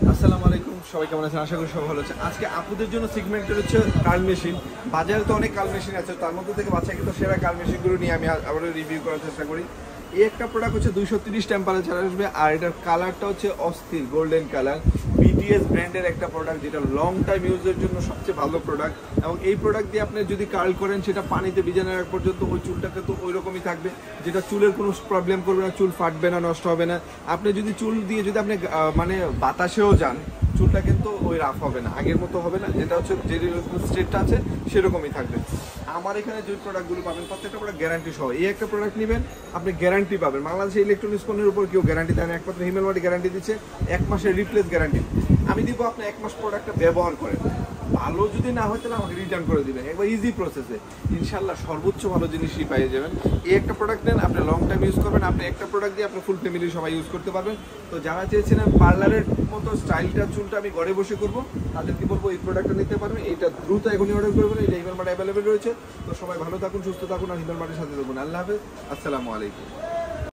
আসসালামু আলাইকুম, সবাই কেমন আছেন? আশা করি সবাই ভালো আছে। আজকে আপুদের জন্য সেগমেন্টেড হচ্ছে কার্ল মেশিন। বাজারে তো অনেক কার্ল মেশিন আছে, তার মধ্যে থেকে বাচ্চা কিন্তু সেরা কার্ল মেশিনগুলো নিয়ে আমি আবার রিভিউ করার চেষ্টা করি। এই একটা প্রোডাক্ট হচ্ছে 230 টেম্পারেচার আসবে, আর এটার কালারটা হচ্ছে অস্থির গোল্ডেন কালার। বিটিএস ব্র্যান্ডের একটা প্রোডাক্ট, যেটা লং টাইম ইউজের জন্য সবচেয়ে ভালো প্রোডাক্ট। এবং এই প্রোডাক্ট দিয়ে আপনি যদি কার্ল করেন, সেটা পানিতে ভিজানোর আগ পর্যন্ত ওই চুলটাকে তো ওই রকমই থাকবে, যেটা চুলের কোনো প্রবলেম করবে না, চুল ফাটবে না, নষ্ট হবে না। আপনি যদি চুল দিয়ে যদি আপনি মানে বাতাসেও যান, চুলটা কিন্তু ওই রাফ হবে না, আগের মতো হবে না, যেটা হচ্ছে যে স্ট্রেটটা আছে সেরকমই থাকবে। আমার এখানে যে প্রোডাক্টগুলো পাবেন প্রত্যেকটা প্রোডাক্ট গ্যারান্টি সহ। এই একটা প্রোডাক্ট নেবেন, আপনি গ্যারান্টি পাবেন। বাংলাদেশে ইলেকট্রনিক্স পণ্যের উপর কেউ গ্যারান্টি দেয় না, একমাত্র হিমেল মাটি গ্যারান্টি দিচ্ছে, 1 মাসের রিপ্লেস গ্যারান্টি আমি দিব। আপনি 1 মাস প্রোডাক্টটা ব্যবহার করেন, ভালো যদি না হয় তাহলে আমাকে রিটার্ন করে দিবেন, একবার ইজি প্রসেসে। ইনশাল্লাহ সর্বোচ্চ ভালো জিনিসই পেয়ে যাবেন। এই একটা প্রোডাক্ট নেন, আপনি লং টাইম ইউজ করবেন, আপনি একটা প্রোডাক্ট দিয়ে আপনি ফুল ফ্যামিলি সবাই ইউজ করতে পারবেন। তো যারা চেয়েছিলেন পার্লারের মতো স্টাইলটা চুলটা আমি ঘরে বসে করবো, তাদেরকে বলবো এই প্রোডাক্টটা নিতে পারবেন। এটা দ্রুত এখনই অর্ডার করবেন, এটা হিমেল মার্ট অ্যাভেলেবেল রয়েছে। তো সবাই ভালো থাকুন, সুস্থ থাকুন, আর হিমেল মার্টের সাথে থাকুন। আল্লাহ হাফেজ, আসসালামু আলাইকুম।